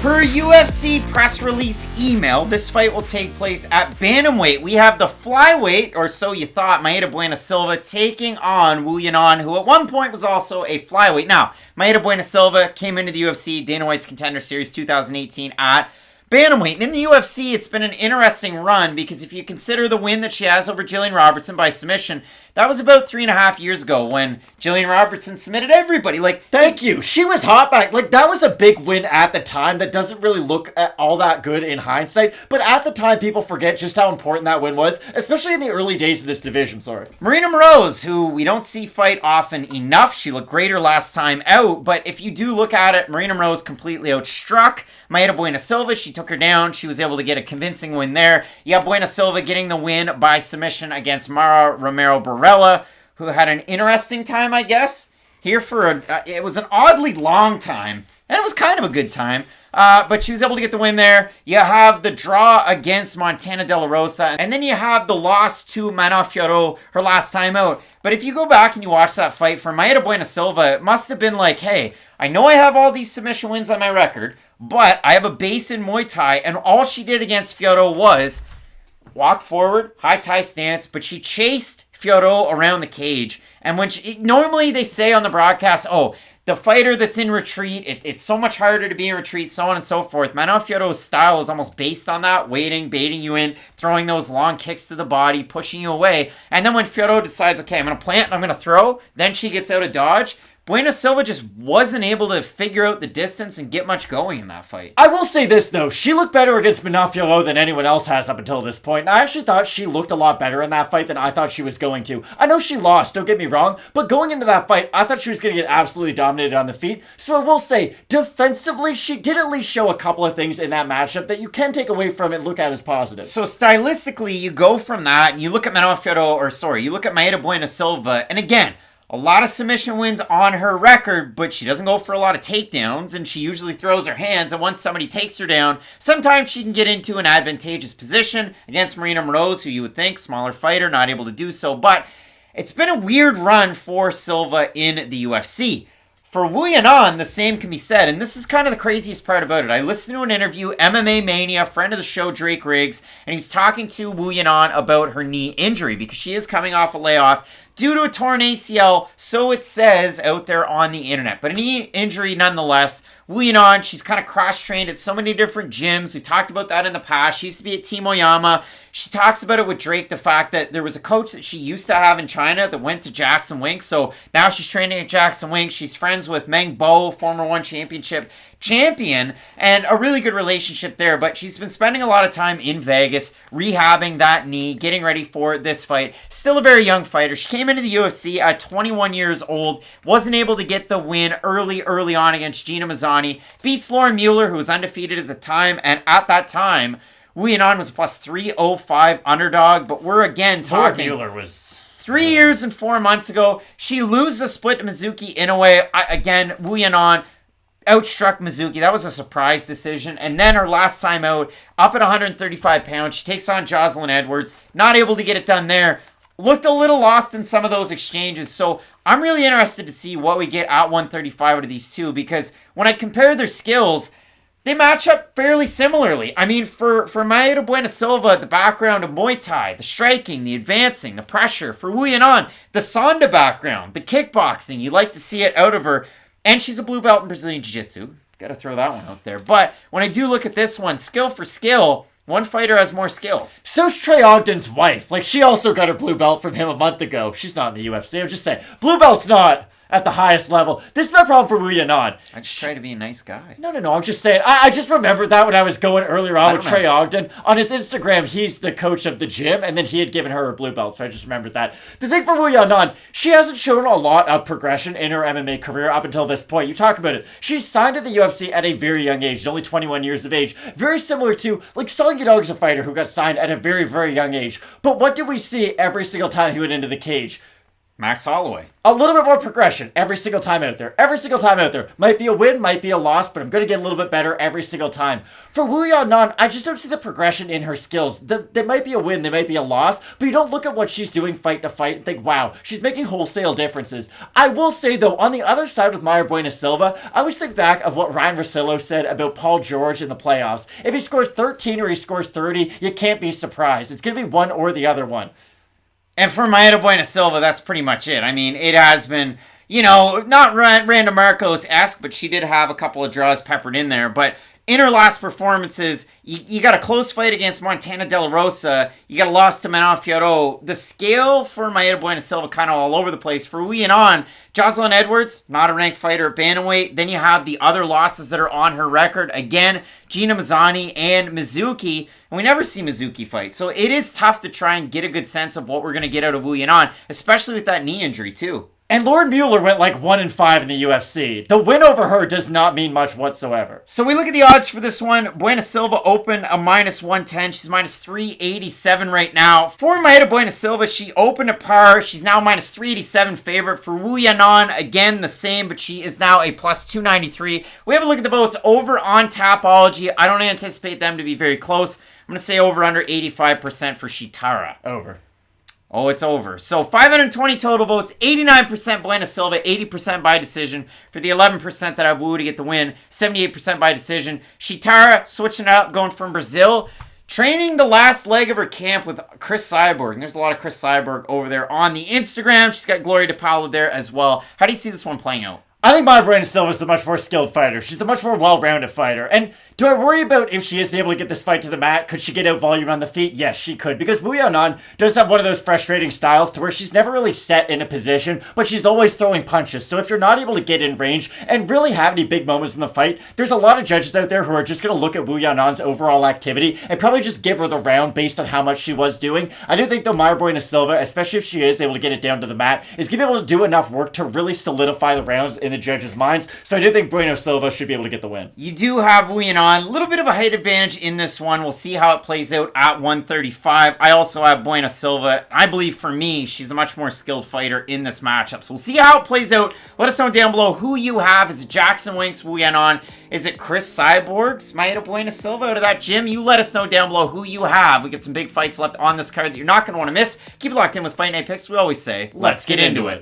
Per UFC press release email, this fight will take place at bantamweight. We have the flyweight, or so you thought, Mayra Bueno Silva taking on Yanan, who at one point was also a flyweight. Now, Mayra Bueno Silva came into the UFC Dana White's Contender Series 2018 at bantamweight. And in the UFC, it's been an interesting run because if you consider the win that she has over Jillian Robertson by submission, that was about 3.5 years ago when Jillian Robertson submitted everybody. Thank you. She was hot back. That was a big win at the time that doesn't really look all that good in hindsight. But at the time, people forget just how important that win was, especially in the early days of this division, Marina Moroz, who we don't see fight often enough. She looked great her last time out. But if you do look at it, Marina Moroz completely outstruck Mayra Bueno Silva. She took her down. She was able to get a convincing win there. You have Bueno Silva getting the win by submission against Mara Romero Barella, who had an interesting time, I guess. Here for it was an oddly long time, and it was kind of a good time. But she was able to get the win there. You have the draw against Montana De La Rosa, and then you have the loss to Manon Fiorot her last time out. But if you go back and you watch that fight for Mayra Bueno Silva, it must have been like, hey, I know I have all these submission wins on my record, but I have a base in Muay Thai, and all she did against Fiorot was walk forward, high Thai stance, but she chased Fiorot around the cage. And when normally they say on the broadcast, oh, the fighter that's in retreat, it's so much harder to be in retreat, so on and so forth. Manon Fiorot's style is almost based on that, waiting, baiting you in, throwing those long kicks to the body, pushing you away. And then when Fiorot decides, okay, I'm going to plant and I'm going to throw, then she gets out of dodge. Bueno Silva just wasn't able to figure out the distance and get much going in that fight. I will say this, though. She looked better against Manon Fiorot than anyone else has up until this point. And I actually thought she looked a lot better in that fight than I thought she was going to. I know she lost, don't get me wrong, but going into that fight, I thought she was going to get absolutely dominated on the feet. So I will say, defensively, she did at least show a couple of things in that matchup that you can take away from it and look at as positive. So stylistically, you go from that, and you look at you look at Mayra Bueno Silva, and again, a lot of submission wins on her record, but she doesn't go for a lot of takedowns, and she usually throws her hands, and once somebody takes her down, sometimes she can get into an advantageous position against Marina Moroz, who you would think, smaller fighter, not able to do so, but it's been a weird run for Silva in the UFC. For Yanan, the same can be said, and this is kind of the craziest part about it. I listened to an interview, MMA Mania, friend of the show, Drake Riggs, and he was talking to Yanan about her knee injury, because she is coming off a layoff due to a torn ACL, so it says out there on the internet. But a knee injury nonetheless. Yanan, she's kind of cross-trained at so many different gyms. We've talked about that in the past. She used to be at Team Oyama. She talks about it with Drake, the fact that there was a coach that she used to have in China that went to Jackson Wink. So now she's training at Jackson Wink. She's friends with Meng Bo, former One Championship champion, and a really good relationship there. But she's been spending a lot of time in Vegas, rehabbing that knee, getting ready for this fight. Still a very young fighter. She came into the UFC at 21 years old, wasn't able to get the win early on against Gina Mazzani. Beats Lauren Mueller, who was undefeated at the time, and at that time, Yanan was a plus 305 underdog, but we're again talking... Mueller was... 3 years and 4 months ago, she loses a split to Mizuki Inoue. Again, Yanan outstruck Mizuki. That was a surprise decision. And then her last time out, up at 135 pounds, she takes on Jocelyn Edwards. Not able to get it done there. Looked a little lost in some of those exchanges. So I'm really interested to see what we get at 135 out of these two, because when I compare their skills, they match up fairly similarly. I mean, for Mayra Bueno Silva, the background of Muay Thai, the striking, the advancing, the pressure. For Yanan, the Sonda background, the kickboxing. You like to see it out of her. And she's a blue belt in Brazilian Jiu-Jitsu. Got to throw that one out there. But when I do look at this one, skill for skill, one fighter has more skills. So's Trey Ogden's wife. She also got her blue belt from him a month ago. She's not in the UFC. I'm just saying, blue belt's not at the highest level. This is no problem for Yanan. I just try to be a nice guy. No. I'm just saying. I just remembered that when I was going earlier on with Trey Ogden. On his Instagram, he's the coach of the gym, and then he had given her a blue belt, so I just remembered that. The thing for Yanan, she hasn't shown a lot of progression in her MMA career up until this point. You talk about it. She's signed to the UFC at a very young age, only 21 years of age. Very similar to, Song Yadong's a fighter who got signed at a very, very young age. But what did we see every single time he went into the cage? Max Holloway. A little bit more progression every single time out there. Every single time out there. Might be a win, might be a loss, but I'm going to get a little bit better every single time. For Wu Yanan, I just don't see the progression in her skills. They might be a win, they might be a loss, but you don't look at what she's doing fight to fight and think, wow, she's making wholesale differences. I will say, though, on the other side with Mayra Bueno Silva, I always think back of what Ryan Russillo said about Paul George in the playoffs. If he scores 13 or he scores 30, you can't be surprised. It's going to be one or the other one. And for Mayra Bueno Silva, that's pretty much it. I mean, it has been, not Randa Marcos-esque, but she did have a couple of draws peppered in there. But in her last performances, you got a close fight against Montana De La Rosa. You got a loss to Manon Fiorot. The scale for Mayra Bueno Silva kind of all over the place. For Wu Yanan, Jocelyn Edwards, not a ranked fighter at bantamweight. Then you have the other losses that are on her record. Again, Gina Mazzani and Mizuki. And we never see Mizuki fight. So it is tough to try and get a good sense of what we're going to get out of Wu Yanan, especially with that knee injury too. And Lauren Mueller went like 1-5 in the UFC. The win over her does not mean much whatsoever. So we look at the odds for this one. Bueno Silva opened a -110. She's -387 right now. For Mayra Bueno Silva, she opened a par. She's now -387 favorite. For Wu Yanan, again, the same, but she is now a +293. We have a look at the votes over on Tapology. I don't anticipate them to be very close. I'm going to say over under 85% for Sheetara. Over. Oh, it's over. So 520 total votes, 89% Bueno Silva, 80% by decision. For the 11% that have Wu to get the win, 78% by decision. Sheetara switching it up, going from Brazil, training the last leg of her camp with Chris Cyborg. And there's a lot of Chris Cyborg over there on the Instagram. She's got Gloria DePaula there as well. How do you see this one playing out? I think Mayra Bueno Silva is the much more skilled fighter. She's the much more well-rounded fighter. And do I worry about if she is able to get this fight to the mat? Could she get out volume on the feet? Yes, she could. Because Wu Yanan does have one of those frustrating styles to where she's never really set in a position, but she's always throwing punches. So if you're not able to get in range and really have any big moments in the fight, there's a lot of judges out there who are just going to look at Wu Yanan's overall activity and probably just give her the round based on how much she was doing. I do think, though, Mayra Bueno Silva, especially if she is able to get it down to the mat, is going to be able to do enough work to really solidify the rounds in the judges' minds. So I do think Bueno Silva should be able to get the win. You do have Wu Yanan, a little bit of a height advantage in this one. We'll see how it plays out at 135. I also have Bueno Silva. I believe for me, she's a much more skilled fighter in this matchup. So we'll see how it plays out. Let us know down below who you have. Is it Jackson Winks, Wu Yanan? Is it Chris Cyborgs, Mayra Bueno Silva out of that gym? You let us know down below who you have. We got some big fights left on this card that you're not going to want to miss. Keep it locked in with Fight Night Picks. We always say, let's get into it.